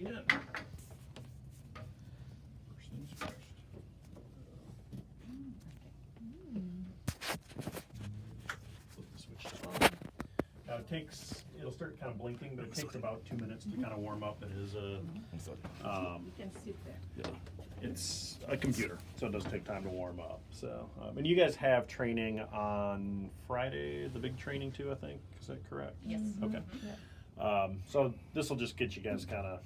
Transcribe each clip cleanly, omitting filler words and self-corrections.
in. First things first. Flip the switch to on. Now it'll start kind of blinking, but it takes about 2 minutes to kind of warm up. It is You can sit there. it's a computer, so it does take time to warm up. So, and you guys have training on Friday, the big training too, I think. Is that correct? Yes. Okay. So this will just get you guys kind of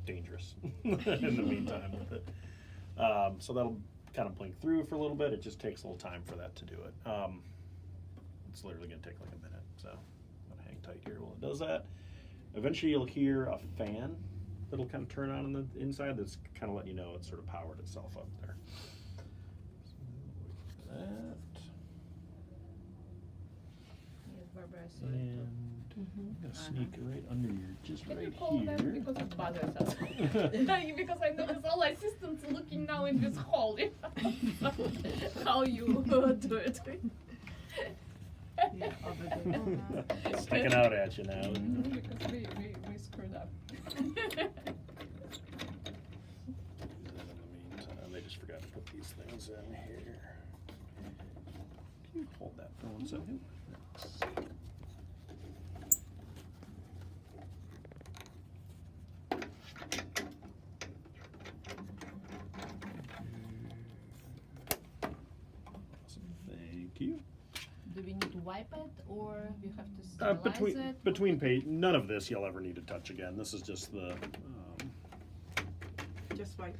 dangerous in the meantime with it. So that'll kind of blink through for a little bit. It just takes a little time for that to do it. It's literally going to take like a minute. So I'm going to hang tight here while it does that. Eventually you'll hear a fan that'll kind of turn on the inside. That's kind of letting you know it's sort of powered itself up there. So that. Yes, Barbara, I saw it And too. I'm going to sneak right under your, just Can you right call them here. because it bothers us? Because I notice all assistants looking now in this hall. How you do it. Yeah, over there. Sticking out at you now. Because we screwed up. In the meantime, they just forgot to put these things in here. Can you hold that for 1 second? Awesome. Thank you. Do we need to wipe it or we have to sterilize it? Between none of this you'll ever need to touch again. This is just the Just wipe.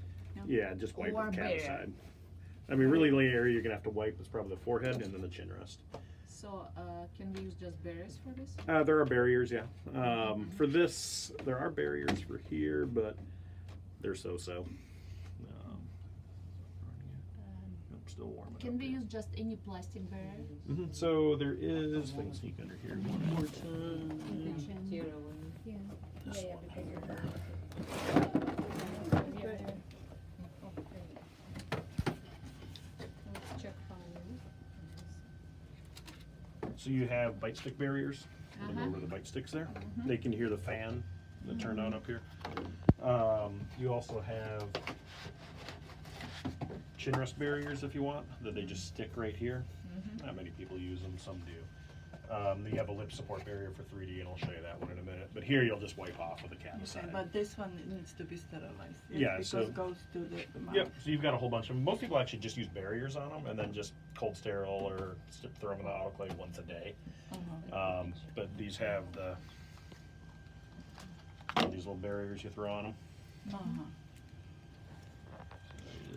yeah, just wipe Or the cat bare. side. I mean, really, the only area you're gonna have to wipe is probably the forehead and then the chin rest. So can we use just barriers for this? There are barriers, yeah. For this, there are barriers for here, but they're so-so. Nope, still warm. Can we use just any plastic barrier? So there is, if I can sneak under here one more time. Yeah. This Yeah, one because here. Let's check how So you have bite stick barriers. We'll go Uh-huh. over the bite sticks there. They can hear the fan that turned on up here. You also have chin rest barriers if you want, that they just stick right here. Not many people use them, some do. You have a lip support barrier for 3D, and I'll show you that one in a minute. But here you'll just wipe off with a cat Okay, aside. but this one needs to be sterilized. Yes, Yeah, because so- it goes to the mouth. Yep, so you've got a whole bunch of them. Most people actually just use barriers on them and then just cold sterile or throw them in the autoclave once a day. But these have these little barriers you throw on them.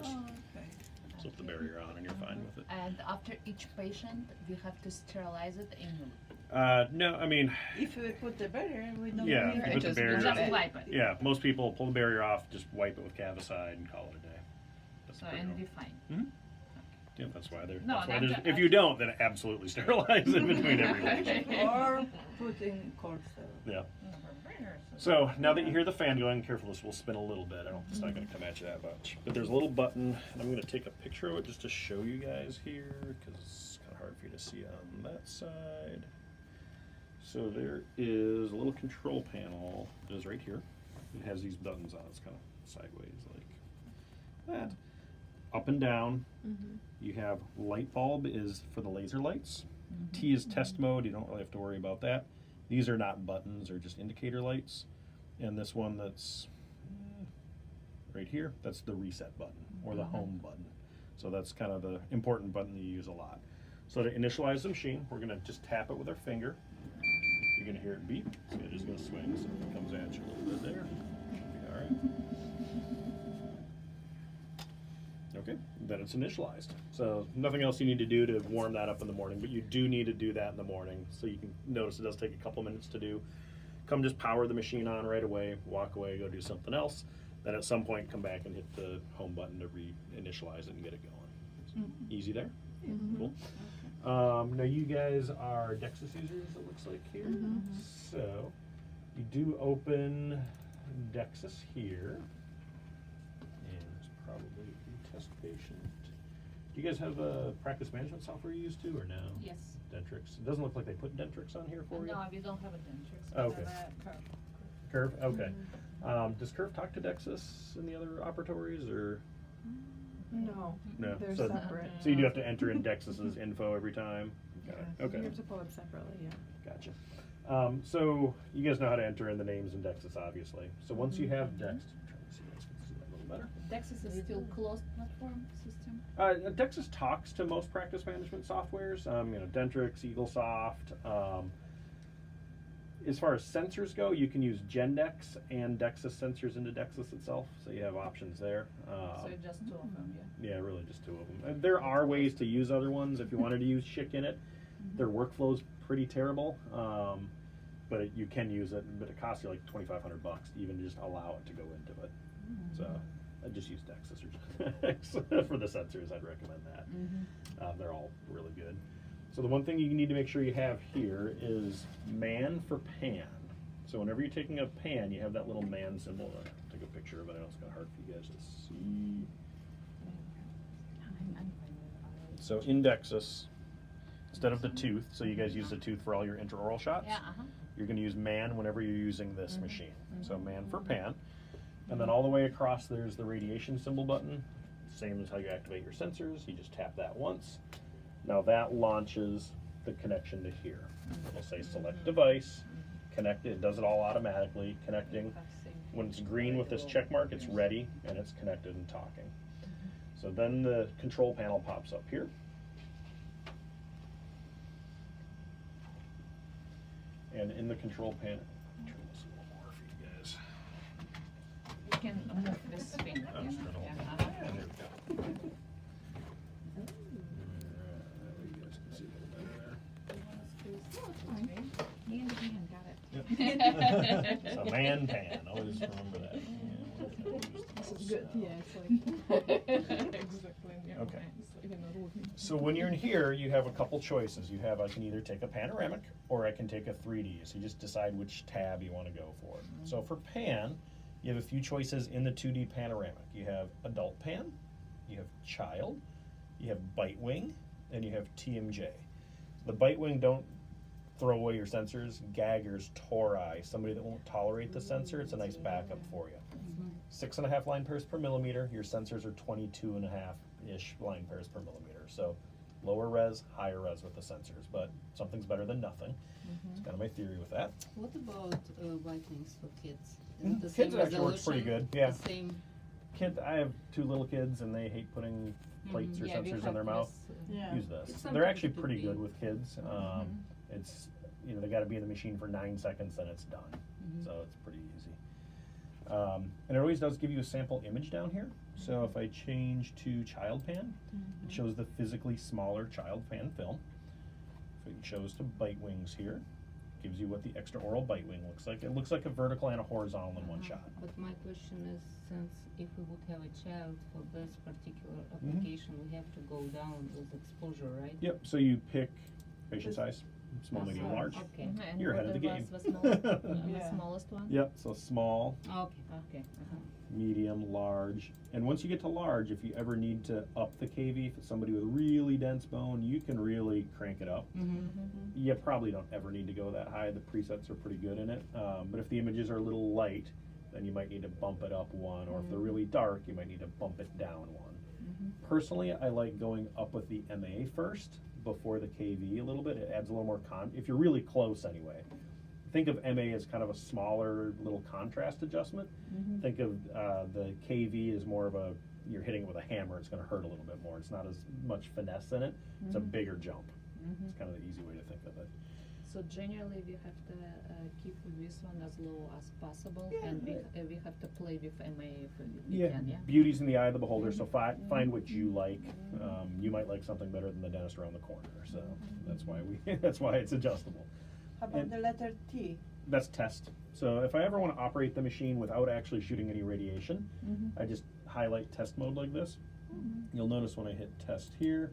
Okay. Slip the barrier on and you're fine with it. And after each patient, we have to sterilize it annually. No, I mean, If we put the barrier, we don't yeah, need you it. put the barrier. Just wipe it. Yeah, most people pull the barrier off, just wipe it with Cavicide and call it a day. That's So, pretty and normal. be fine. Yeah, that's why they're. No, that's why I'm there's, ju- if you don't, then absolutely sterilize it between every patient. Or put in cold sterile. Yeah. So now that you hear the fan going, careful, this will spin a little bit. It's not going to come at you that much. But there's a little button, and I'm going to take a picture of it just to show you guys here, because it's kind of hard for you to see on that side. So there is a little control panel. It is right here. It has these buttons on it. It's kind of sideways like that. Up and down. You have light bulb is for the laser lights. T is test mode. You don't really have to worry about that. These are not buttons, they're just indicator lights. And this one that's right here, that's the reset button or the home button. So that's kind of the important button that you use a lot. So to initialize the machine, we're gonna just tap it with our finger. You're gonna hear it beep, so it is gonna swing, so if it comes at you a little bit there. Should be all right. Okay, then it's initialized. So nothing else you need to do to warm that up in the morning, but you do need to do that in the morning. So you can notice it does take a couple minutes to do. Come just power the machine on right away, walk away, go do something else. Then at some point come back and hit the home button to re-initialize it and get it going. Easy there? Cool. Now you guys are Dexis users, it looks like here. So you do open Dexis here. And it's probably a test patient. Do you guys have a practice management software you use to or no? Yes. Dentrix. It doesn't look like they put Dentrix on here for you. No, we don't have a dentrix. Oh, okay. Curve? Okay. Does Curve talk to Dexis and the other operatories, or? No, No. they're So, separate. so you do have to enter in Dexis's info every time? Got it. You Okay. have to pull it separately, yeah. Gotcha. So you guys know how to enter in the names in Dexis, obviously. So once you have Dex, I'm trying to see if you guys can see that a little better. Dexis is still closed platform system. Dexis talks to most practice management softwares. Dentrix, EagleSoft. As far as sensors go, you can use Gendex and Dexis sensors into Dexis itself, so you have options there. So just two of them, yeah. Yeah, really just two of them. There are ways to use other ones if you wanted to use Schick in it. Their workflow's pretty terrible, but you can use it, but it costs you like $2,500 to even just allow it to go into it. So I just use Dexis or Gendex for the sensors. I'd recommend that. They're all really good. So the one thing you need to make sure you have here is man for pan. So whenever you're taking a pan, you have that little man symbol. I'll take a picture of it. I know it's kind of hard for you guys to see. So in Dexis, instead of the tooth, so you guys use the tooth for all your intraoral shots, Yeah, you're going to use man whenever you're using this machine. So man for pan. And then all the way across there's the radiation symbol button. Same as how you activate your sensors. You just tap that once. Now that launches the connection to here. It'll say select device, connect it. It does it all automatically, connecting. When it's green with this check mark, it's ready and it's connected and talking. So then the control panel pops up here. And in the control panel, turn this a little more for you guys. you can move this thing. Oh, you sure, know, no. yeah, There we go. You guys can see a little better there. Hand in hand, got it. Yep. So man pan, always remember that. This is good, yeah, it's like. Exactly. Yeah. Okay. It's like in a room. So when you're in here, you have a couple choices. You have, I can either take a panoramic or I can take a 3D. So you just decide which tab you want to go for. So for pan, you have a few choices in the 2D panoramic. You have adult pan, you have child, you have bite wing, and you have TMJ. The bite wing, don't throw away your sensors. Gaggers, tori, somebody that won't tolerate the sensor, it's a nice backup for you. 6.5 line pairs per millimeter. Your sensors are 22.5-ish line pairs per millimeter. So lower res, higher res with the sensors, but something's better than nothing. It's kind of my theory with that. What about whitenings for kids? Mm, The kids same actually works pretty resolution? good, yeah. The same. I have 2 little kids and they hate putting plates or Yeah, we sensors in have their mouth. this, Yeah. Use this. It's They're something actually to pretty be- good with kids. It's, they got to be in the machine for 9 seconds, then it's done. So it's pretty easy. And it always does give you a sample image down here. So if I change to child pan, it shows the physically smaller child pan film. If it shows to bite wings here, gives you what the extraoral bite wing looks like. It looks like a vertical and a horizontal in one shot. But my question is, since if we would have a child for this particular application, we have to go down with exposure, right? Yep, so you pick patient This- size, small, medium, Uh-huh. large. Okay. And You're what ahead of the game. was the smallest, Yeah. the smallest one? Yep, so small, Okay. medium, large. And once you get to large, if you ever need to up the KV, if it's somebody with really dense bone, you can really crank it up. You probably don't ever need to go that high. The presets are pretty good in it. But if the images are a little light, then you might need to bump it up 1. Or if they're really dark, you might need to bump it down 1. Personally, I like going up with the MA first before the KV a little bit. It adds a little more if you're really close anyway. Think of MA as kind of a smaller little contrast adjustment. Think of the KV as more of you're hitting it with a hammer, it's going to hurt a little bit more. It's not as much finesse in it. It's a bigger jump. It's kind of the easy way to think of it. So generally we have to keep this one as low as possible, and we have to play with MA if we can, yeah? Beauty's in the eye of the beholder, so find what you like. You might like something better than the dentist around the corner, so that's why that's why it's adjustable. How about And- the letter T? That's test. So if I ever want to operate the machine without actually shooting any radiation, I just highlight test mode like this. You'll notice when I hit test here,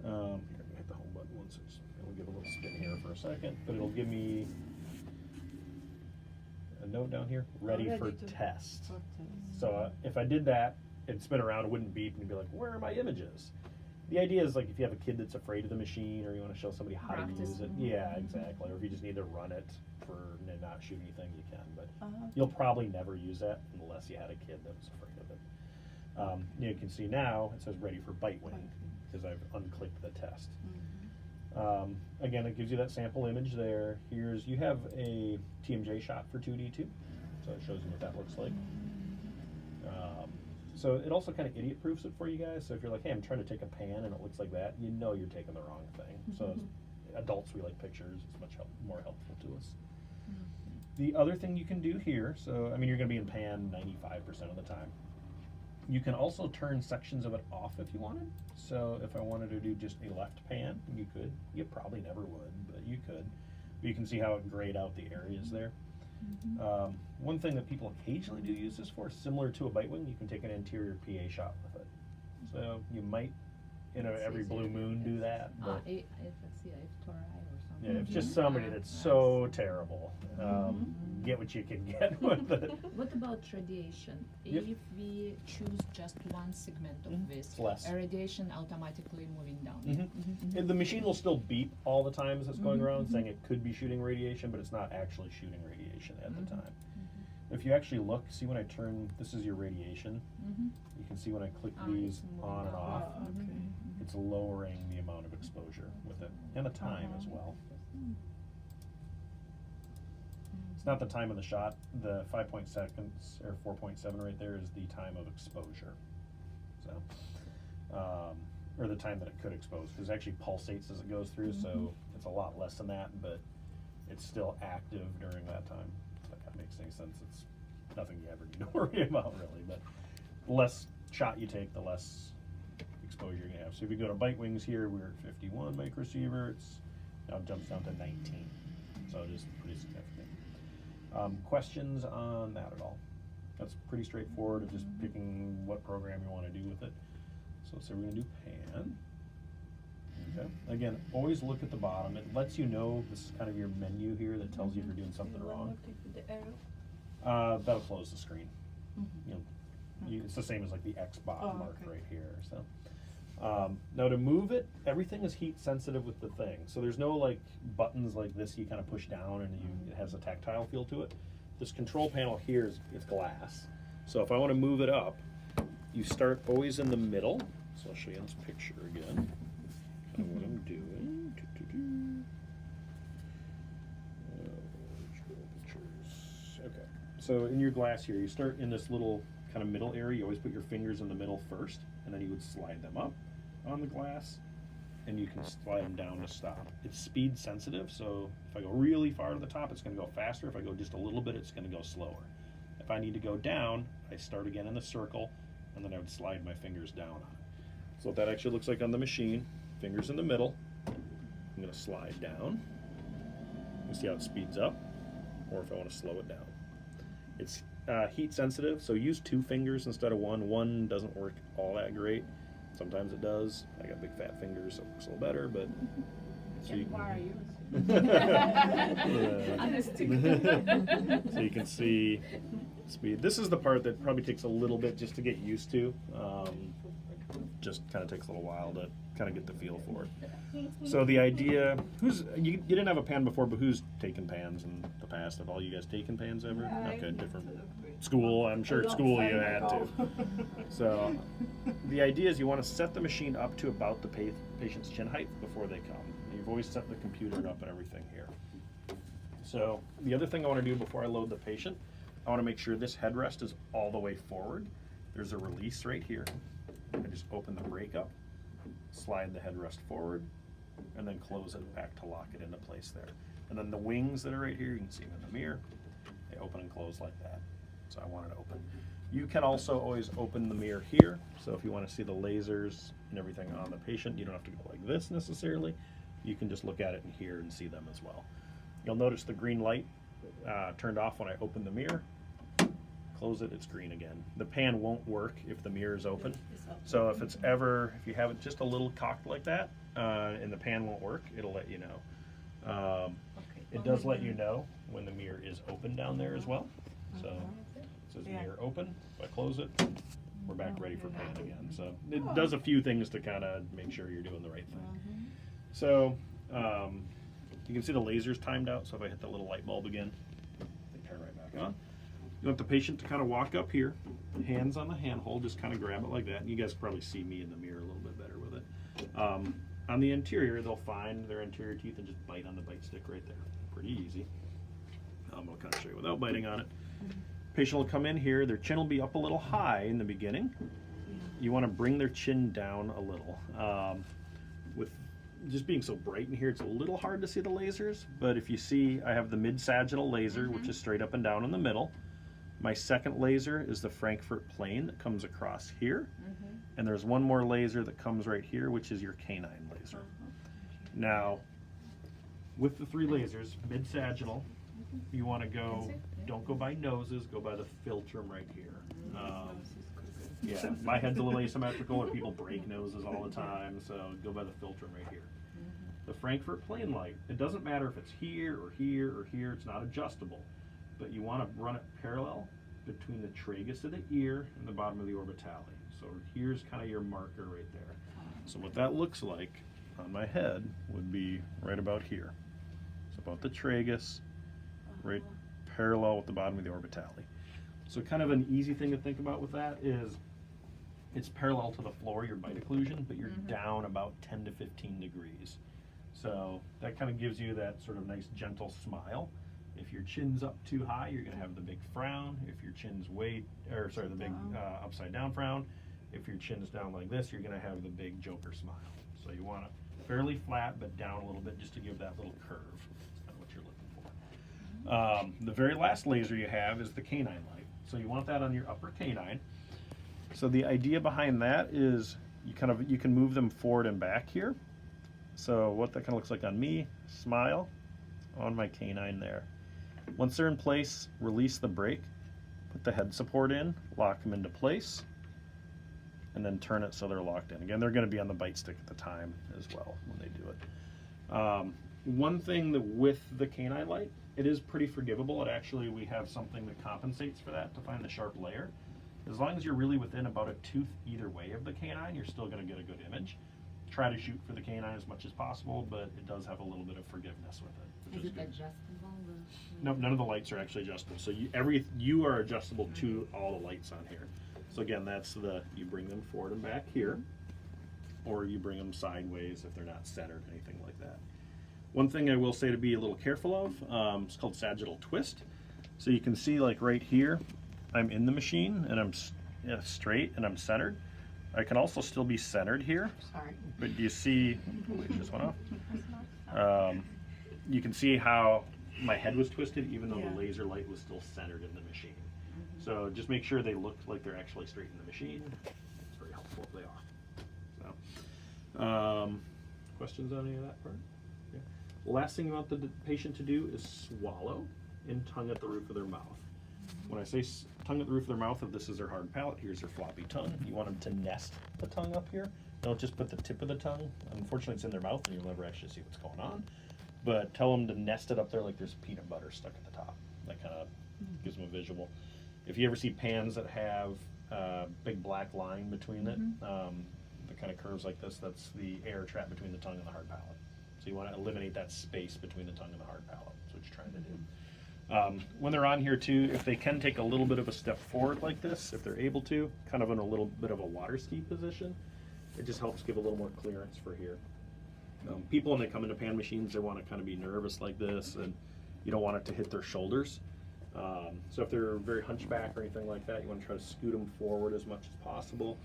here, I'm going to hit the home button once. It'll give a little spin here for a second, but it'll give me a note down here, ready for Ready to- test. For test. So if I did that, it'd spin around, it wouldn't beep, and you'd be like, where are my images? The idea is like if you have a kid that's afraid of the machine, or you want to show somebody how to Practice. use it. Yeah, exactly. Or if you just need to run it for not shoot anything, you can. But Uh-huh. you'll probably never use that unless you had a kid that was afraid of it. You can see now it says ready for bite wing because I've unclicked the test. Again, it gives you that sample image there. You have a TMJ shot for 2D too, so it shows you what that looks like. So it also kind of idiot proofs it for you guys. So if you're like, hey, I'm trying to take a pan and it looks like that, you know you're taking the wrong thing. So as adults, we like pictures. It's much more helpful to us. The other thing you can do here, so I mean, you're going to be in pan 95% of the time. You can also turn sections of it off if you wanted. So if I wanted to do just a left pan, you could. You probably never would, but you could. But you can see how it grayed out the areas there. One thing that people occasionally do use this for, similar to a bite wing, you can take an interior PA shot with it. So you might, every blue moon, do that. But If Tori or something. yeah, it's just somebody that's so terrible. Get what you can get with it. What about radiation? Yep. If we choose just one segment of this, It's less. radiation automatically moving down. And the machine will still beep all the time as it's going around, saying it could be shooting radiation, but it's not actually shooting radiation at the time. If you actually look, see when I turn, this is your radiation. You can see when I click these on and off, it's lowering the amount of exposure with it, and the time as well. It's not the time of the shot. The 5 seconds or 4.7 right there is the time of exposure. So, or the time that it could expose, because it actually pulsates as it goes through, so it's a lot less than that, but it's still active during that time. If that kind of makes any sense. It's nothing you ever need to worry about really, but the less shot you take, the less exposure you're gonna have. So if you go to bite wings here, we're at 51 microsieverts. Now it jumps down to 19. So it is pretty significant. Questions on that at all? That's pretty straightforward of just picking what program you want to do with it. So we're going to do pan. Okay. Again, always look at the bottom. It lets you know, this is kind of your menu here that tells you if you're doing something wrong. The arrow? That'll close the screen. It's the same as like the X bot mark right here. So now to move it, everything is heat sensitive with the thing. So there's no like buttons like this you kind of push down and it has a tactile feel to it. This control panel here it's glass. So if I want to move it up, you start always in the middle. So I'll show you this picture again. Kind of what I'm doing. Okay. So in your glass here, you start in this little kind of middle area. You always put your fingers in the middle first, and then you would slide them up on the glass, and you can slide them down to stop. It's speed sensitive, so if I go really far to the top, it's going to go faster. If I go just a little bit, it's going to go slower. If I need to go down, I start again in the circle, and then I would slide my fingers down on it. So what that actually looks like on the machine, fingers in the middle. I'm going to slide down. You see how it speeds up, or if I want to slow it down. It's heat sensitive, so use 2 fingers instead of 1. 1 doesn't work all that great. Sometimes it does. I got big fat fingers, so it works a little better, but so you so you can see speed. This is the part that probably takes a little bit just to get used to. Just kind of takes a little while to kind of get the feel for it. So the idea, you didn't have a pan before, but who's taken pans in the past? Have all you guys taken pans ever? Okay, different school. I'm sure at school you had to. So the idea is you want to set the machine up to about the patient's chin height before they come. You've always set the computer up and everything here. So the other thing I want to do before I load the patient, I want to make sure this headrest is all the way forward. There's a release right here. I just open the brake up, slide the headrest forward, and then close it back to lock it into place there. And then the wings that are right here, you can see them in the mirror. They open and close like that. So I want it open. You can also always open the mirror here. So if you want to see the lasers and everything on the patient, you don't have to go like this necessarily. You can just look at it in here and see them as well. You'll notice the green light turned off when I open the mirror. Close it, it's green again. The pan won't work if the mirror is open. So if you have it just a little cocked like that, and the pan won't work, it'll let you know. It does let you know when the mirror is open down there as well. So it says mirror open. If I close it, we're back ready for pain again. So it does a few things to kind of make sure you're doing the right thing. So you can see the laser's timed out. So if I hit the little light bulb again, they turn right back on. You want the patient to kind of walk up here, hands on the handhold, just kind of grab it like that. And you guys probably see me in the mirror a little bit better with it. On the interior, they'll find their anterior teeth and just bite on the bite stick right there. Pretty easy. I'm going to kind of show you without biting on it. Patient will come in here. Their chin will be up a little high in the beginning. You want to bring their chin down a little. With just being so bright in here, it's a little hard to see the lasers. But if you see, I have the mid-sagittal laser, which is straight up and down in the middle. My second laser is the Frankfurt plane that comes across here. And there's one more laser that comes right here, which is your canine laser. Now, with the 3 lasers, mid-sagittal, you want to go, don't go by noses, go by the philtrum right here. Yeah, my head's a little asymmetrical and people break noses all the time, so go by the philtrum right here. The Frankfurt plane light, it doesn't matter if it's here or here or here, it's not adjustable, but you want to run it parallel between the tragus of the ear and the bottom of the orbitale. So here's kind of your marker right there. So what that looks like on my head would be right about here. It's about the tragus, right parallel with the bottom of the orbitale. So kind of an easy thing to think about with that is it's parallel to the floor, your bite occlusion, but you're down about 10 to 15 degrees. So that kind of gives you that sort of nice gentle smile. If your chin's up too high, you're going to have the big frown. If your chin's the big upside down frown. If your chin's down like this, you're going to have the big Joker smile. So you want it fairly flat, but down a little bit just to give that little curve. That's kind of what you're looking for. The very last laser you have is the canine light. So you want that on your upper canine. So the idea behind that is you can move them forward and back here. So what that kind of looks like on me, smile on my canine there. Once they're in place, release the brake, put the head support in, lock them into place, and then turn it so they're locked in. Again, they're going to be on the bite stick at the time as well when they do it. One thing that with the canine light, it is pretty forgivable. We have something that compensates for that to find the sharp layer. As long as you're really within about a tooth either way of the canine, you're still going to get a good image. Try to shoot for the canine as much as possible, but it does have a little bit of forgiveness with it. Is it adjustable? No, none of the lights are actually adjustable. So you are adjustable to all the lights on here. So again, you bring them forward and back here, or you bring them sideways if they're not centered, anything like that. One thing I will say to be a little careful of, it's called sagittal twist. So you can see like right here, I'm in the machine and I'm straight and I'm centered. I can also still be centered here. Sorry. But do you see, it just went off. You can see how my head was twisted even though the laser light was still centered in the machine. So just make sure they look like they're actually straight in the machine. It's very helpful if they are. So, questions on any of that part? Yeah. Last thing you want the patient to do is swallow and tongue at the roof of their mouth. When I say tongue at the roof of their mouth, if this is their hard palate, here's their floppy tongue. You want them to nest the tongue up here. Don't just put the tip of the tongue. Unfortunately, it's in their mouth and you'll never actually see what's going on. But tell them to nest it up there like there's peanut butter stuck at the top. That kind of gives them a visual. If you ever see pans that have a big black line between it, that kind of curves like this, that's the air trap between the tongue and the hard palate. So you want to eliminate that space between the tongue and the hard palate. That's what you're trying to do. When they're on here too, if they can take a little bit of a step forward like this, if they're able to, kind of in a little bit of a water ski position, it just helps give a little more clearance for here. People, when they come into pan machines, they want to kind of be nervous like this, and you don't want it to hit their shoulders. So if they're very hunchback or anything like that, you want to try to scoot them forward as much as possible.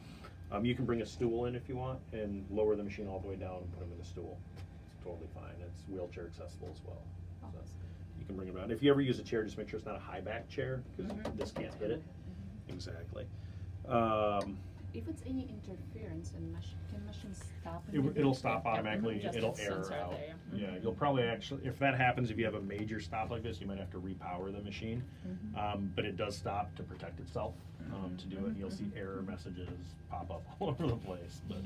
You can bring a stool in if you want and lower the machine all the way down and put them in a stool. It's totally fine. It's wheelchair accessible as well. So you can bring them down. If you ever use a chair, just make sure it's not a high back chair because this can't hit it. Exactly. If it's any interference, and can machine stop? It'll stop automatically. Just It'll its error sensor out. there. Yeah, you'll probably actually, if that happens, if you have a major stop like this, you might have to repower the machine. But it does stop to protect itself to do it. You'll see error messages pop up all over the place. But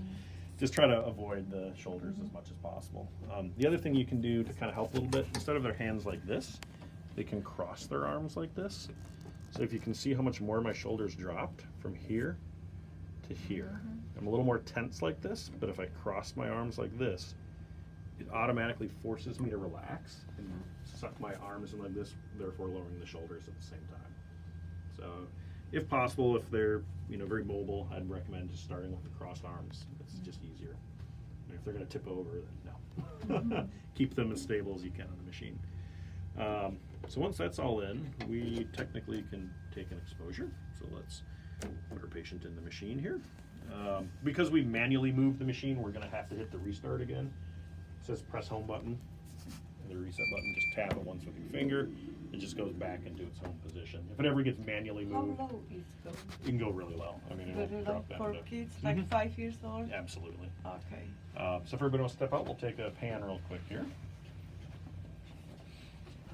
just try to avoid the shoulders as much as possible. The other thing you can do to kind of help a little bit, instead of their hands like this, they can cross their arms like this. So if you can see how much more my shoulders dropped from here to here. I'm a little more tense like this, but if I cross my arms like this, it automatically forces me to relax and suck my arms in like this, therefore lowering the shoulders at the same time. So if possible, if they're very mobile, I'd recommend just starting with the crossed arms. It's just easier. And if they're going to tip over, then no. Keep them as stable as you can on the machine. So once that's all in, we technically can take an exposure. So let's put our patient in the machine here. Because we manually moved the machine, we're going to have to hit the restart again. It says press home button, and the reset button, just tap it once with your finger. It just goes back into its home position. If it ever gets manually How moved, low is it going? it can go really low. I mean, Very it'll low drop down for to kids, like 5 years old? absolutely. Okay. So if everybody wants to step out, we'll take a pan real quick here.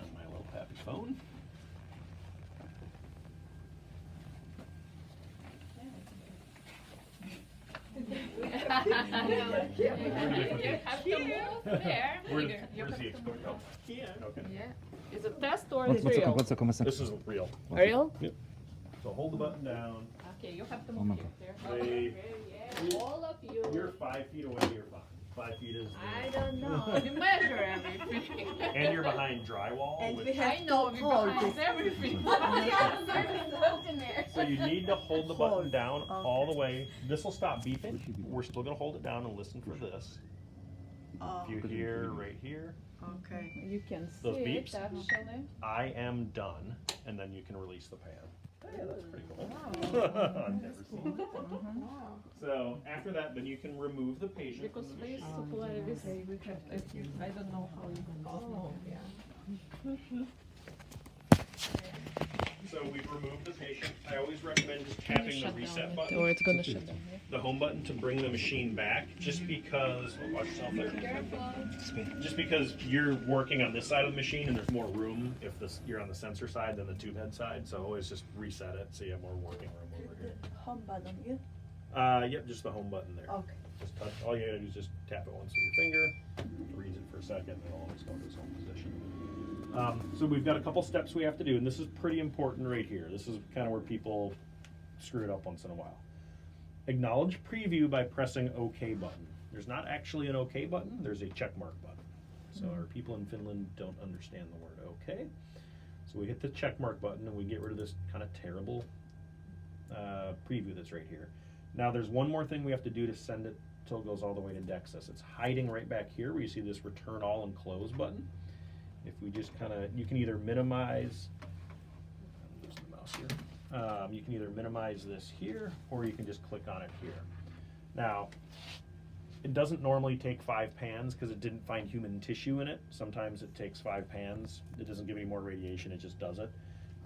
On my little happy phone. You have to move there. Where's the exposure? Oh, yeah. Okay. Yeah. Is it test or is What's real? This is real. Real? Yep. So hold the button down. Okay, you have to Oh move my here. God. There. They- Yeah, all of you. You're 5 feet away, you're fine. 5 feet is I don't know. You measure everything. and you're behind drywall. And which- we have I know to we hold behind this. everything. Yeah, everything's built in there. So you need to hold the button Hold. down all the Okay. way. This will stop beeping. We're still gonna hold it down and listen for this. Oh, If you hear right here, okay. You can Those see beeps? it actually. I am done, and then you can release the pan. Hey, that's pretty cool. I've never seen that. So after that, then you can remove the patient Because from the we machine. used to play this. I don't know how you can Oh, yeah. So we've removed the patient. I always recommend just tapping the reset button, Or it's gonna shut down. the home button, to bring the machine back, just because, watch yourself there. Just because you're working on this side of the machine and there's more room if you're on the sensor side than the tube head side, so always just reset it so you have more working room over here. Home button, yeah? Yep, just the home button there. Okay. Just touch, all you gotta do is just tap it once with your finger, freeze it for a second, and it'll always go to its home position. So we've got a couple steps we have to do, and this is pretty important right here. This is kind of where people screw it up once in a while. Acknowledge preview by pressing OK button. There's not actually an OK button, there's a check mark button. So our people in Finland don't understand the word OK. So we hit the check mark button and we get rid of this kind of terrible preview that's right here. Now there's one more thing we have to do to send it till it goes all the way to Dexus. It's hiding right back here where you see this return all and close button. If we just kind of, you can either minimize, use the mouse here. You can either minimize this here, or you can just click on it here. Now, it doesn't normally take 5 pans because it didn't find human tissue in it. Sometimes it takes 5 pans. It doesn't give any more radiation, it just does it.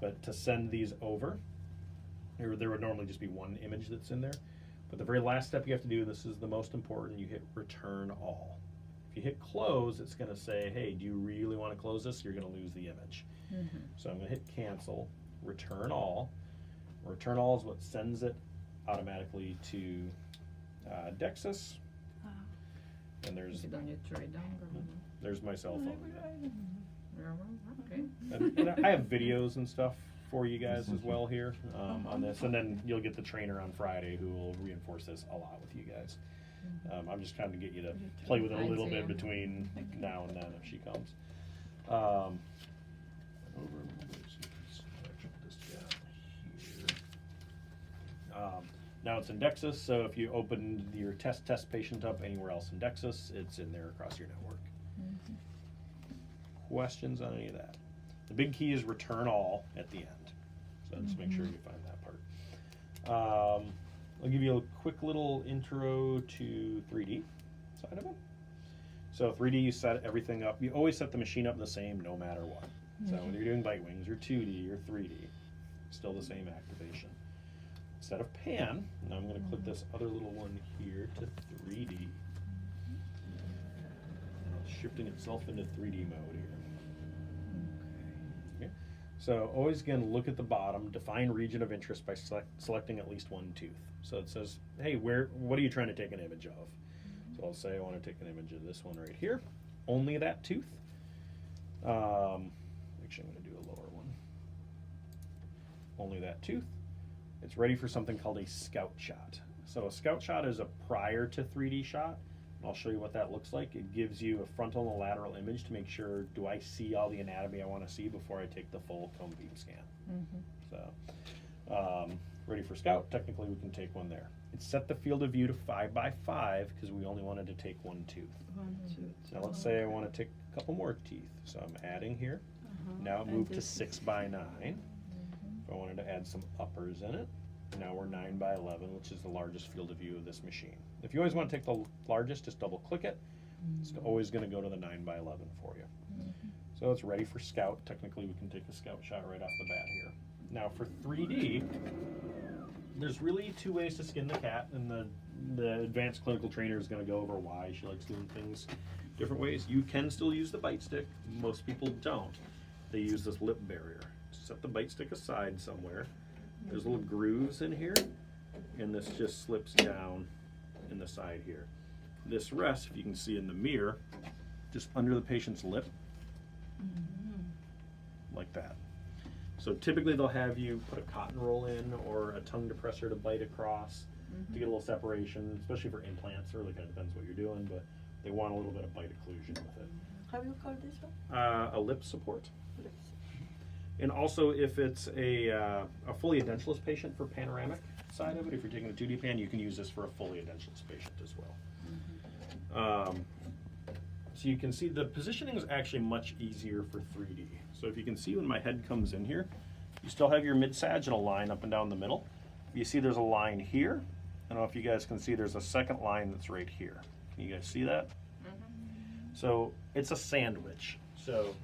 But to send these over, there would normally just be one image that's in there. But the very last step you have to do, this is the most important, you hit return all. If you hit close, it's going to say, hey, do you really want to close this? You're going to lose the image. So I'm going to hit cancel, return all. Return all is what sends it automatically to Dexus. And there's my cell phone. Okay. And I have videos and stuff for you guys as well here on this, and then you'll get the trainer on Friday who will reinforce this a lot with you guys. I'm just trying to get you to play with it a little bit between now and then if she comes. Now it's in Dexus, so if you open your test patient up anywhere else in Dexus, it's in there across your network. Questions on any of that? The big key is return all at the end. So just make sure you find that part. I'll give you a quick little intro to 3D side of it. So 3D, you set everything up. You always set the machine up the same no matter what. So whether you're doing bite wings or 2D or 3D, still the same activation. Instead of pan, now I'm going to click this other little one here to 3D. It's shifting itself into 3D mode here. Okay. So always again look at the bottom, define region of interest by selecting at least one tooth. So it says, hey, what are you trying to take an image of? So I'll say I want to take an image of this one right here. Only that tooth. Actually, I'm going to do a lower one. Only that tooth. It's ready for something called a scout shot. So a scout shot is a prior to 3D shot. I'll show you what that looks like. It gives you a frontal and a lateral image to make sure, do I see all the anatomy I want to see before I take the full cone beam scan. So, ready for scout, technically we can take one there. It's set the field of view to 5x5 because we only wanted to take one tooth. 1, 2, Now let's say I want to take a couple more teeth. So I'm adding here. Now it moved to 6x9. If I wanted to add some uppers in it, now we're 9x11, which is the largest field of view of this machine. If you always want to take the largest, just double click it. It's always going to go to the 9x11 for you. So it's ready for scout. Technically, we can take a scout shot right off the bat here. Now for 3D, there's really two ways to skin the cat, and the advanced clinical trainer is going to go over why she likes doing things different ways. You can still use the bite stick. Most people don't. They use this lip barrier. Set the bite stick aside somewhere. There's little grooves in here, and this just slips down in the side here. This rests, if you can see in the mirror, just under the patient's lip, like that. So typically they'll have you put a cotton roll in or a tongue depressor to bite across to get a little separation, especially for implants. It really kind of depends what you're doing, but they want a little bit of bite occlusion with it. How you call this one? A lip support. Lips. And also, if it's a fully edentulous patient for panoramic side of it, if you're taking a 2D pan, you can use this for a fully edentulous patient as well. So you can see the positioning is actually much easier for 3D. So if you can see when my head comes in here, you still have your mid-sagittal line up and down the middle. You see there's a line here. I don't know if you guys can see there's a second line that's right here. Can you guys see that? So it's a sandwich. So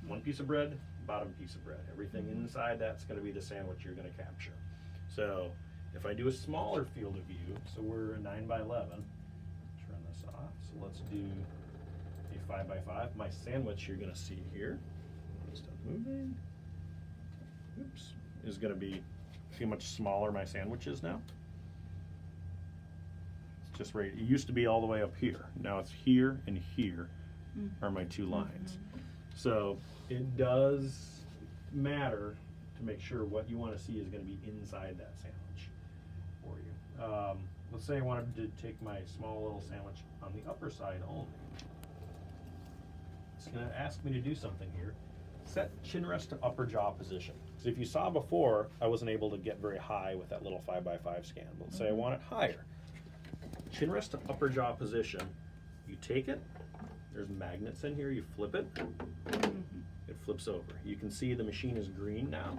one piece of bread, bottom piece of bread. Everything inside that's going to be the sandwich you're going to capture. So if I do a smaller field of view, so we're a 9x11, turn this off. So let's do a 5x5. My sandwich you're going to see here, stop moving, oops, is going to be, see how much smaller my sandwich is now? It's just right, it used to be all the way up here. Now it's here and here are my two lines. So it does matter to make sure what you want to see is going to be inside that sandwich for you. Let's say I wanted to take my small little sandwich on the upper side only. It's going to ask me to do something here. Set chin rest to upper jaw position. So if you saw before, I wasn't able to get very high with that little 5x5 scan. But let's say I want it higher. Chin rest to upper jaw position. You take it. There's magnets in here. You flip it. It flips over. You can see the machine is green now.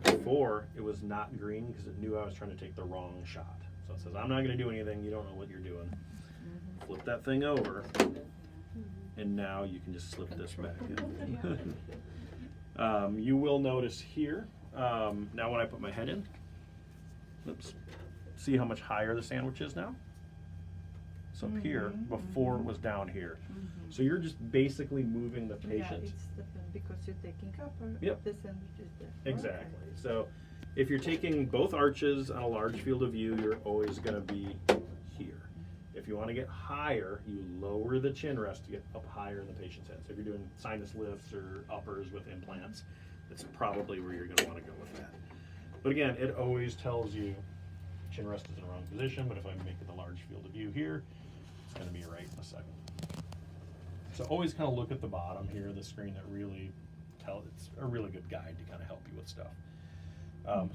Before, it was not green because it knew I was trying to take the wrong shot. So it says, I'm not going to do anything. You don't know what you're doing. Flip that thing over. And now you can just slip this back in. You will notice here, now when I put my head in, oops, see how much higher the sandwich is now? It's up here, before it was down here. So you're just basically moving the patient. Yeah, it's different because you're taking copper. Yep. The sandwich is there. Exactly. So if you're taking both arches on a large field of view, you're always going to be here. If you want to get higher, you lower the chin rest to get up higher in the patient's head. So if you're doing sinus lifts or uppers with implants, that's probably where you're going to want to go with that. But again, it always tells you chin rest is in the wrong position, but if I make it the large field of view here, it's going to be right in a second. So always kind of look at the bottom here of the screen. That really it's a really good guide to kind of help you with stuff.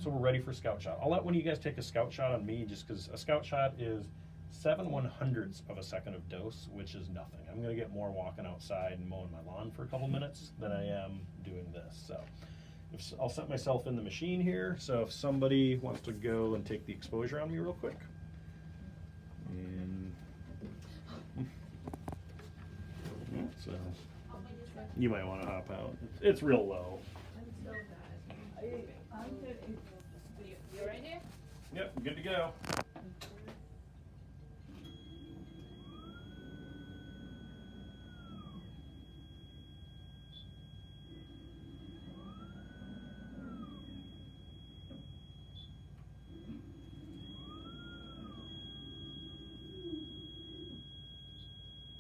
So we're ready for scout shot. I'll let one of you guys take a scout shot on me, just because a scout shot is 7/100ths of a second of dose, which is nothing. I'm going to get more walking outside and mowing my lawn for a couple minutes than I am doing this. So I'll set myself in the machine here. So if somebody wants to go and take the exposure on me real quick. And so you might want to hop out. It's real low. You ready? Yep, good to go.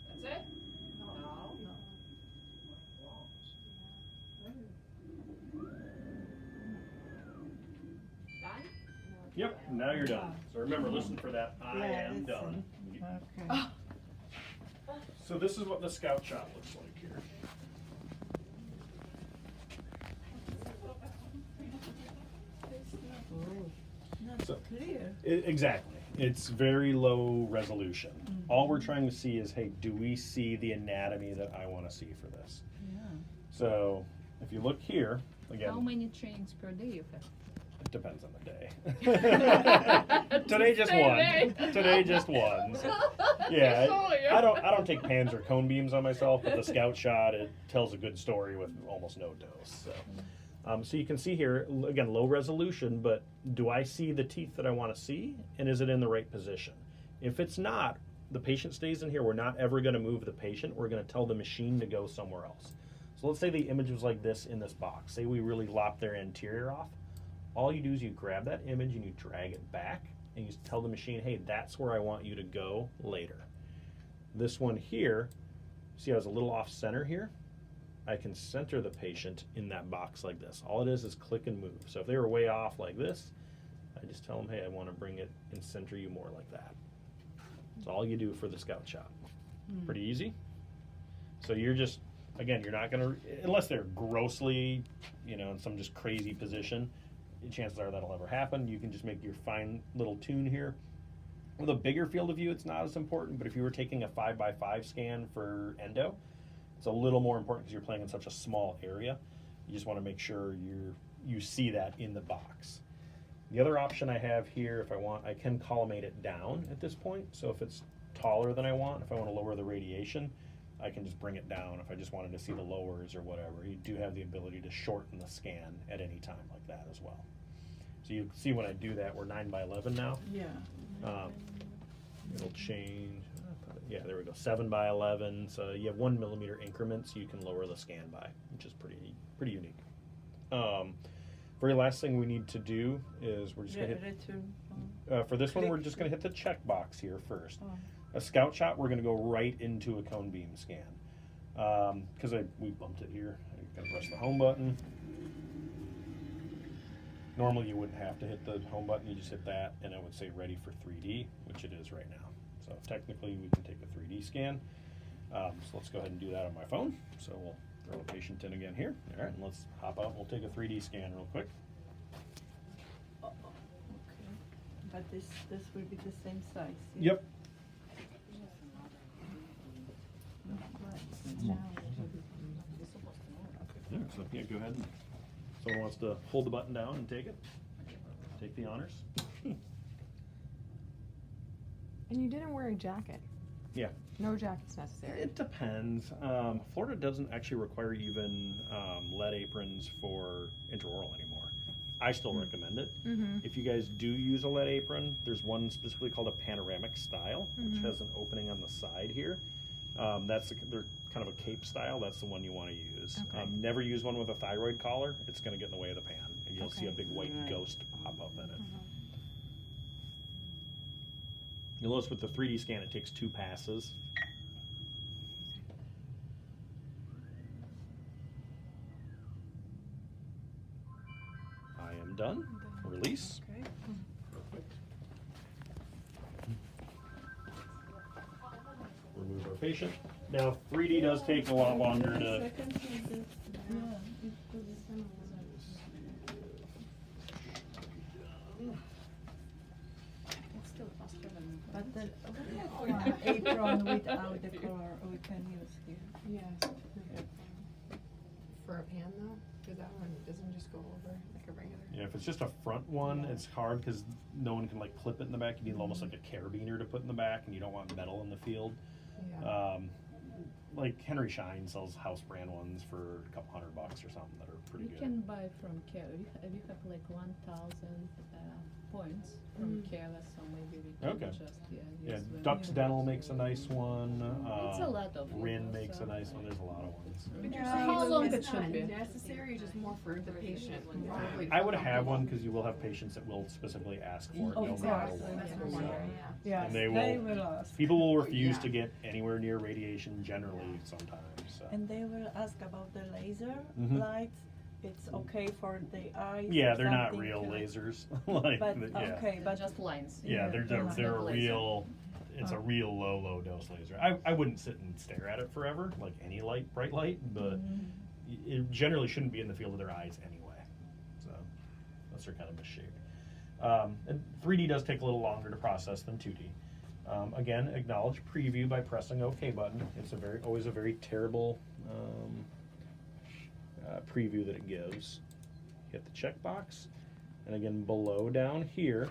That's it? No. Done? Yep, now you're done. So remember, listen for that, I Yeah, am done. Okay. So this is what the scout shot looks like here. Not So- clear. Exactly. It's very low resolution. All we're trying to see is, hey, do we see the anatomy that I want to see for this? Yeah. So if you look here, again, How many trainings per day you have? it depends on the day. Today just Same one. day. Today just one. So, yeah, I don't take pans or cone beams on myself, but the scout shot, it tells a good story with almost no dose. So you can see here, again, low resolution, but do I see the teeth that I want to see? And is it in the right position? If it's not, the patient stays in here. We're not ever going to move the patient. We're going to tell the machine to go somewhere else. So let's say the image was like this in this box. Say we really lop their anterior off. All you do is you grab that image and you drag it back and you tell the machine, hey, that's where I want you to go later. This one here, see how it's a little off center here? I can center the patient in that box like this. All it is click and move. So if they were way off like this, I just tell them, hey, I want to bring it and center you more like that. That's all you do for the scout shot. Pretty easy. So you're just, again, you're not going to, unless they're grossly, in some just crazy position, chances are that'll never happen. You can just make your fine little tune here. With a bigger field of view, it's not as important, but if you were taking a 5x5 scan for endo, it's a little more important because you're playing in such a small area. You just want to make sure you see that in the box. The other option I have here, if I want, I can collimate it down at this point. So if it's taller than I want, if I want to lower the radiation, I can just bring it down. If I just wanted to see the lowers or whatever, you do have the ability to shorten the scan at any time like that as well. So you see when I do that, we're 9x11 now. Yeah. It'll change. Yeah, there we go. 7x11. So you have 1 millimeter increments you can lower the scan by, which is pretty unique. Very last thing we need to do is we're just gonna hit. Return. For this one, Click. we're just gonna hit the check box here first. Oh. A scout shot, we're gonna go right into a cone beam scan. Because we bumped it here. I gotta press the home button. Normally you wouldn't have to hit the home button, you just hit that and it would say ready for 3D, which it is right now. So technically we can take a 3D scan. So let's go ahead and do that on my phone. So we'll throw a patient in again here. All right, and let's hop out and we'll take a 3D scan real quick. Okay. But this will be the same size. Yep. Yeah, so yeah, go ahead. Someone wants to hold the button down and take it. Take the honors. And you didn't wear a jacket. Yeah. No jacket's necessary. It depends. Florida doesn't actually require even lead aprons for intraoral anymore. I still recommend it. Mm-hmm. If you guys do use a lead apron, there's one specifically called a panoramic style, which Mhm. has an opening on the side here. They're kind of a cape style. That's the one you want to use. Okay. Never use one with a thyroid collar. It's going to get in the way of the pan, and you'll see a Okay. big white Right. ghost pop up in it. Mhm. You'll notice with the 3D scan, it takes 2 passes. I am done. Release. Okay. Perfect. Remove our patient. Now 3D does take a lot longer to. It's still faster than. But the apron without the collar we can use here. Yes. For a pan though? Because that one doesn't just go over like a regular. Yeah, if it's just a front one, it's hard because no one can like clip it in the back. You need almost like a carabiner to put in the back, and you don't want metal in the field. Yeah. Like Henry Schein sells house brand ones for a couple $100 or something that are pretty You good. can buy from Care. We have like 1,000 points from Care, so maybe we can Okay. just Yeah, use them. Ducks Dental makes a nice one. It's a lot of Rin them, makes so- a nice one. There's a lot of ones. But you're Yeah. saying How that long it's it should not be? necessary, just more for the patient. Probably I would feel have one comfortable. because you will have patients that will specifically ask for it Oh, no matter exactly. what. That's what I'm So, wondering, yeah. Yes, And they will- ask. people will refuse Yeah. to get anywhere near radiation generally sometimes. So. And they will ask about the laser Mhm. lights. it's okay for the eyes. Yeah, or they're not something real to- lasers. Like, But yeah. okay, but just lines. Yeah, they're Yeah. they're a Laser. real. It's a real low dose laser. I wouldn't sit and stare at it forever, like any light, bright light, but it generally shouldn't be in the field of their eyes anyway. So unless they're kind of misshaped. And 3D does take a little longer to process than 2D. Again, acknowledge preview by pressing OK button. It's always a very terrible preview that it gives. Hit the checkbox, and again below down here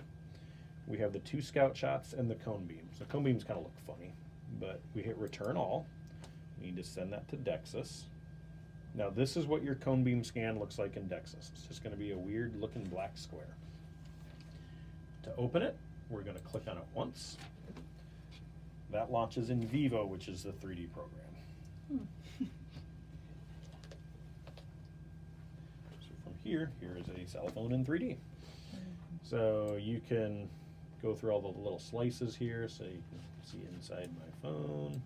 we have the 2 scout shots and the cone beams. The cone beams kind of look funny, but we hit return all. We need to send that to Dexys. Now this is what your cone beam scan looks like in Dexys. It's just going to be a weird looking black square. To open it, we're going to click on it once. That launches in Vivo, which is the 3D program. So from here is a cell phone in 3D. So you can go through all the little slices here, so you can see inside my phone.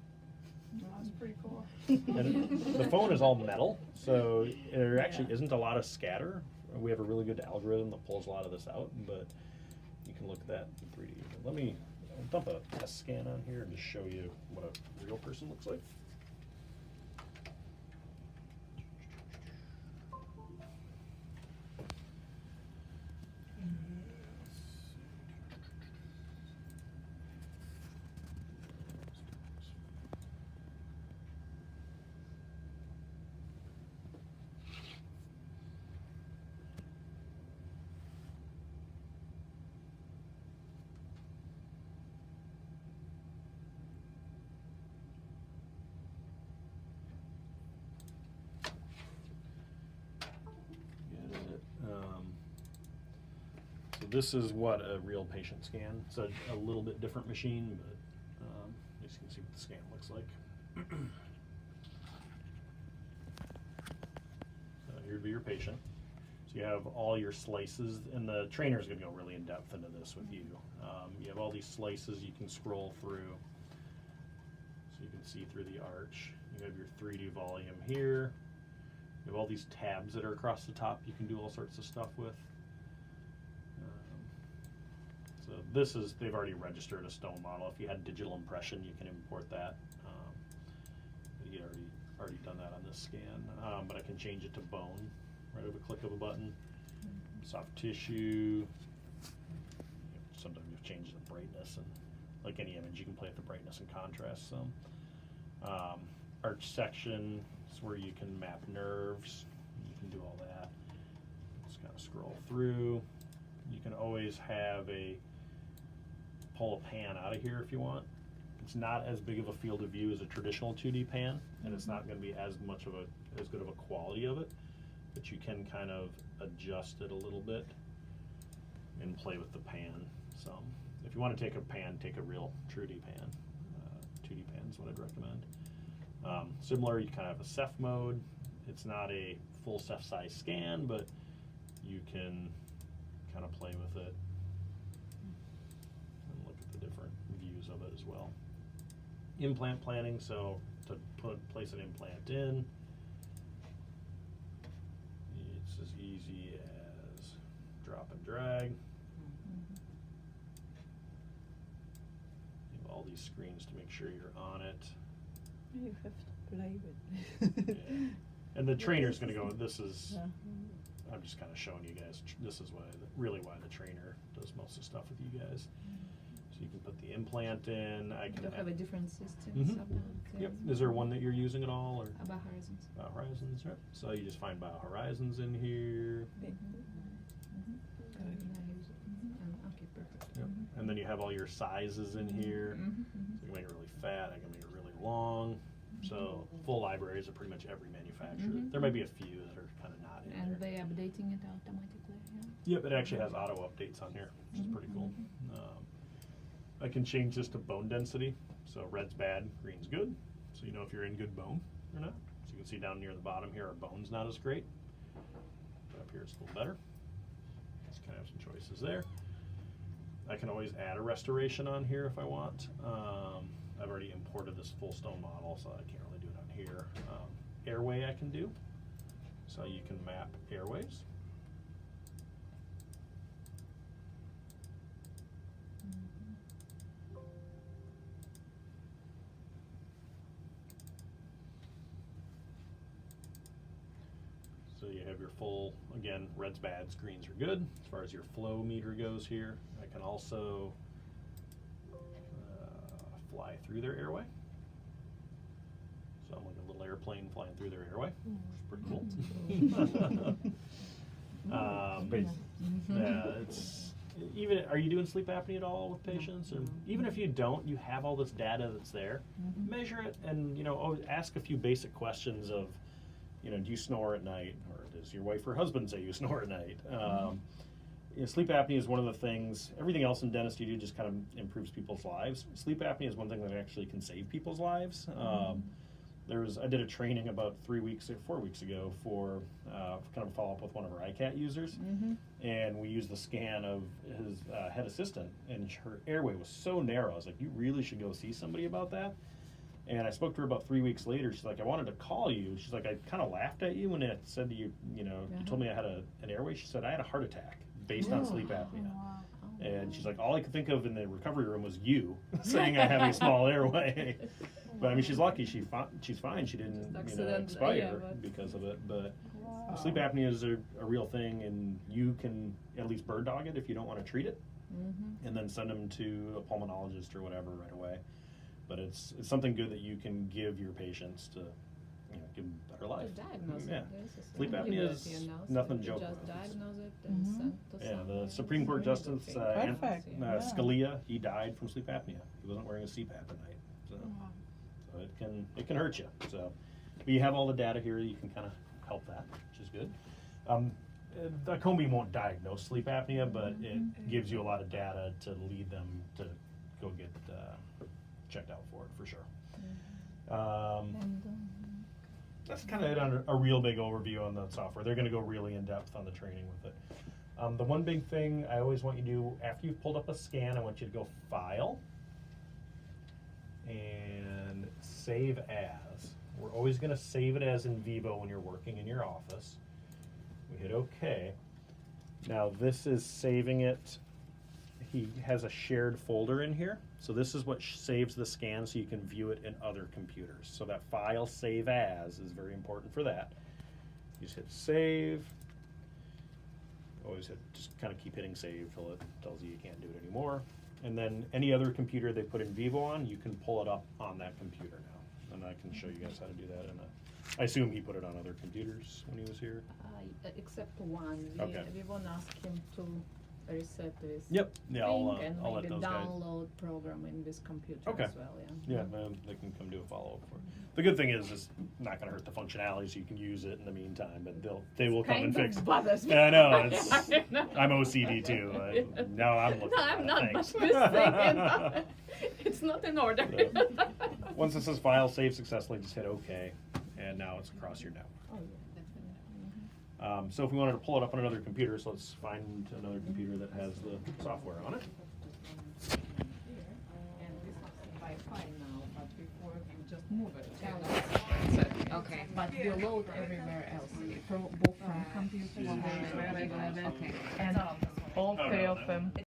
that's pretty cool. And the phone is all metal, so there actually isn't a lot of scatter. We have a really good algorithm that pulls a lot of this out, but you can look at that in 3D. Let me dump a test scan on here and just show you what a real person looks like. So this is what a real patient scan. It's a little bit different machine, but you can see what the scan looks like. Here would be your patient. So you have all your slices, and the trainer is going to go really in depth into this with you. You have all these slices you can scroll through, so you can see through the arch. You have your 3D volume here. You have all these tabs that are across the top you can do all sorts of stuff with. So this is, they've already registered a stone model. If you had digital impression, you can import that. But you already done that on this scan. But I can change it to bone right with a click of a button. Soft tissue. Sometimes you change the brightness, and like any image, you can play with the brightness and contrast some. Arch section is where you can map nerves. You can do all that. Just kind of scroll through. You can always have pull a pan out of here if you want. It's not as big of a field of view as a traditional 2D pan, and it's not going to be as good of a quality of it, but you can kind of adjust it a little bit and play with the pan some. If you want to take a pan, take a real 2D pan. 2D pan is what I'd recommend. Similar, you kind of have a Ceph mode. It's not a full Ceph size scan, but you can kind of play with it and look at the different views of it as well. Implant planning, so to place an implant in, it's as easy as drop and drag. You have all these screens to make sure you're on it. You have to play with it. Yeah. And the trainer's going to go, this is, Yeah. I'm just kind of showing you guys, this is really why the trainer does most of the stuff with you guys. So you can put the implant in. I can You have a different system. Mhm. Yep. Is there one that you're using at all, or About horizons. BioHorizons? Right. So you just find BioHorizons in here. Okay, perfect. Yep. And then you have all your sizes in here. So you can make it really fat. I can make it really long. So full libraries of pretty much every manufacturer. There might be a few that are kind of not in And there. they're updating it automatically, yeah? Yep, it actually has auto updates on here, which is pretty cool. I can change this to bone density. So red's bad, green's good. So you know if you're in good bone or not. So you can see down near the bottom here, our bone's not as great. But up here it's a little better. Just kind of have some choices there. I can always add a restoration on here if I want. I've already imported this full stone model, so I can't really do it on here. Airway I can do. So you can map airways. So you have your full, again, red's bad, greens are good. As far as your flow meter goes here, I can also fly through their airway. So I'm like a little airplane flying through their airway, which is pretty cool. Yeah, it's even. Are you doing sleep apnea at all with patients? And even if you don't, you have all this data that's there. Measure it, and always ask a few basic questions of, do you snore at night, or does your wife or husband say you snore at night? Sleep apnea is one of the things. Everything else in dentistry you do just kind of improves people's lives. Sleep apnea is one thing that actually can save people's lives. I did a training about 4 weeks ago for kind of a follow-up with one of our ICAT users, and we used the scan of his head assistant, and her airway was so narrow. I was like, you really should go see somebody about that. And I spoke to her about 3 weeks later. She's like, I wanted to call you. She's like, I kind of laughed at you when it said to you, you told me I had an airway. She said, I had a heart attack based on sleep apnea. And she's like, all I could think of in the recovery room was you saying I have a small airway. But I mean, she's lucky. She's fine. She didn't expire because of it. But sleep apnea is a real thing, and you can at least bird dog it if you don't want to treat it, and then send them to a pulmonologist or whatever right away. But it's something good that you can give your patients to give them a better life. Sleep apnea is nothing to joke about. Just diagnose it and send to someone. The Supreme Court Justice Scalia, he died from sleep apnea. He wasn't wearing a CPAP at night, so it can hurt you. So, but you have all the data here. You can kind of help that, which is good. The combi won't diagnose sleep apnea, but it gives you a lot of data to lead them to go get checked out for it for sure. That's kind of it on a real big overview on the software. They're going to go really in depth on the training with it. The one big thing I always want you to do after you've pulled up a scan, I want you to go File and Save As. We're always going to save it as in vivo when you're working in your office. We hit OK. Now this is saving it. He has a shared folder in here. So this is what saves the scan so you can view it in other computers. So that File Save As is very important for that. You just hit Save. Always just kind of keep hitting Save till it tells you can't do it anymore. And then any other computer they put in vivo on, you can pull it up on that computer now. And I can show you guys how to do that. I assume he put it on other computers when he was here. Except one. Okay. We won't ask him to reset this. Yep. Yeah, I'll let those guys. Download program in this computer Okay. as well. Yeah, they can come do a follow-up for it. The good thing is it's not going to hurt the functionality, so you can use it in the meantime. But they will come and fix. Bothers me. Yeah, I know. I'm OCD too. Now I'm looking. No, I'm not. Thanks. But this thing, it's not in order. Once it says File Save Successfully, just hit OK, and now it's across your network. Oh, yeah. So if we wanted to pull it up on another computer, so let's find another computer that has the software on it. And this is Wi-Fi now, but before you just move it. Okay. But you load everywhere else, both from computers, Okay. and all three of them